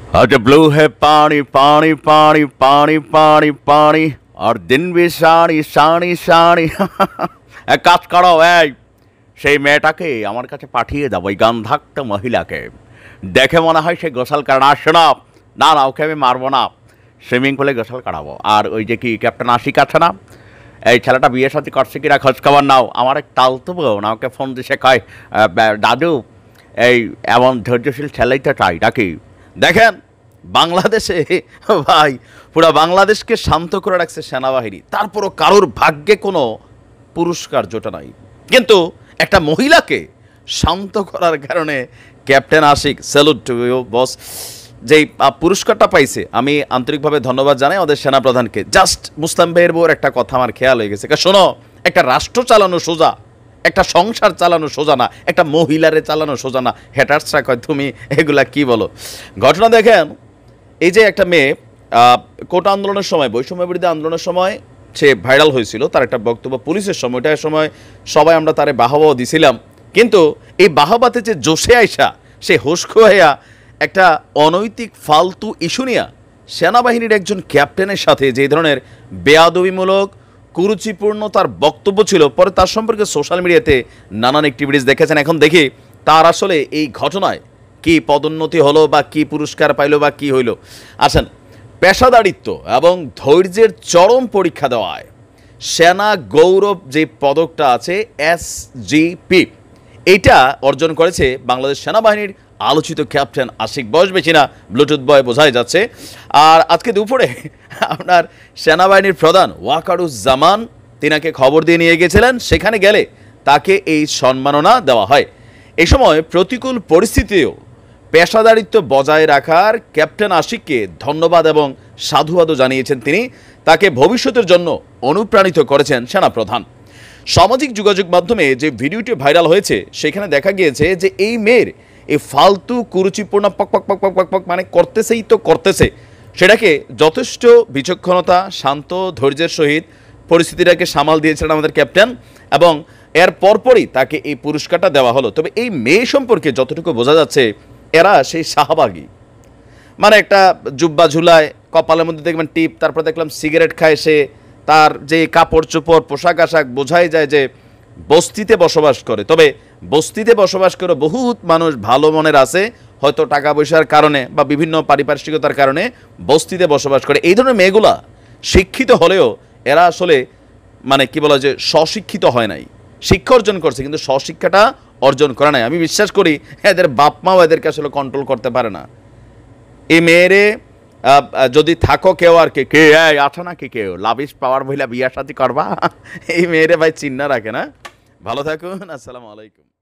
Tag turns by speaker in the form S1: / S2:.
S1: आज ब्लू है पानी पानी पानी पानी पानी पानी और दिन भी সানি সানি সানি এক কাজ করো এই সেই মেয়েটাকে আমার কাছে পাঠিয়ে দাও ওই গন্ধাক্ত মহিলাকে দেখে মনে হয় সে গোসল করে না শোনো না না ওকে আমি মারবো না সুইমিং পুলে গোসল করাবো আর ওই যে কি ক্যাপ্টেন আশিক আছে না এই ছেলেটা বিয়ে সাথে করছে কিনা খোঁজ খবর নাও আমার এক টালতো না ওকে ফোন দিয়ে সে কয় দাদু এই এমন ধৈর্যশীল ছেলেই তো চাই নাকি দেখেন বাংলাদেশে ভাই পুরো বাংলাদেশকে শান্ত করে রাখছে সেনাবাহিনী তারপরও কারোর ভাগ্যে কোনো পুরস্কার জোটে নাই কিন্তু একটা মহিলাকে শান্ত করার কারণে captain Ashik salute to you boss যেই পুরস্কারটা পাইছে আমি আন্তরিকভাবে ধন্যবাদ জানাই আমাদের সেনাপ্রধানকে জাস্ট মুসলিম ভাইয়ের বউর একটা কথা আমার খেয়াল হয়ে গেছে শোনো একটা রাষ্ট্র চালানো সোজা একটা সংসার চালানো সোজা না একটা মহিলারে চালানো সোজা না হেটার্সরা কয় তুমি এগুলা কি বলো ঘটনা দেখেন এই যে একটা মেয়ে কোটা আন্দোলনের সময় বৈষম্য বিরোধী আন্দোলনের সময় সে ভাইরাল হয়েছিল তার একটা বক্তব্য পুলিশের সময়টার সময় সবাই আমরা তারে বাহবা দিছিলাম কিন্তু এই বাহবাতে যে জোশে আইসা সে হোশ খোয়া একটা অনৈতিক ফালতু ইস্যু নিয়ে সেনাবাহিনীর একজন ক্যাপ্টেনের সাথে যে ধরনের বেয়াদবিমূলক কুরুচিপূর্ণ তার বক্তব্য ছিল পরে তার সম্পর্কে সোশ্যাল মিডিয়াতে নানান অ্যাক্টিভিটিস দেখেছেন এখন দেখি তার আসলে এই ঘটনায় কি পদোন্নতি হলো বা কি পুরস্কার পাইলো বা কি হইল আসেন পেশাদারিত্ব এবং ধৈর্যের চরম পরীক্ষা দেওয়ায় সেনা গৌরব যে পদকটা আছে SGP এইটা অর্জন করেছে বাংলাদেশ সেনাবাহিনীর আলোচিত ক্যাপ্টেন আশিক বয়স বেশি না ব্লুটুথ বয় বোঝাই যাচ্ছে আর আজকে দুপুরে আপনার সেনাবাহিনীর প্রধান ওয়াকারুজ্জামান তিনাকে খবর দিয়ে নিয়ে গেছিলেন সেখানে গেলে তাকে এই সম্মাননা দেওয়া হয় এই সময় প্রতিকূল পরিস্থিতিও পেশাদারিত্ব বজায় রাখার ক্যাপ্টেন আশিককে ধন্যবাদ এবং সাধুবাদও জানিয়েছেন তিনি তাকে ভবিষ্যতের জন্য অনুপ্রাণিত করেছেন সেনাপ্রধান সামাজিক যোগাযোগ মাধ্যমে যে ভিডিওটি ভাইরাল হয়েছে সেখানে দেখা গিয়েছে যে এই মেয়ের এই ফালতু কুরুচিপূর্ণ পক পক পক পক পক পক মানে করতেছেই তো করতেছে সেটাকে যথেষ্ট বিচক্ষণতা শান্ত ধৈর্যের সহিত পরিস্থিতিটাকে সামাল দিয়েছিলেন আমাদের ক্যাপ্টেন এবং এর পরপরই তাকে এই পুরস্কারটা দেওয়া হলো তবে এই মেয়ে সম্পর্কে যতটুকু বোঝা যাচ্ছে এরা সেই শাহবাগী মানে একটা জুব্বা ঝুলায় কপালের মধ্যে দেখবেন টিপ তারপর দেখলাম সিগারেট খায় সে তার যে কাপড় চোপড় পোশাক আশাক বোঝাই যায় যে বস্তিতে বসবাস করে তবে বস্তিতে বসবাস করে বহুত মানুষ ভালো মনের আছে হয়তো টাকা পয়সার কারণে বা বিভিন্ন পারিপার্শ্বিকতার কারণে বস্তিতে বসবাস করে এই ধরনের মেয়েগুলা শিক্ষিত হলেও এরা আসলে মানে কি বলা যে স্বশিক্ষিত হয় নাই শিক্ষা অর্জন করছে কিন্তু স্বশিক্ষাটা অর্জন করে নাই আমি বিশ্বাস করি এদের বাপ মাও এদেরকে আসলে কন্ট্রোল করতে পারে না এই মেয়েরে যদি থাকো কেউ আর কে আছো নাকি কেউ লাভিশ পাওয়ার মহিলা বিয়ার সাথে করবা এই মেয়েরে ভাই চিন্না রাখে না ভালো থাকুন আসসালামু আলাইকুম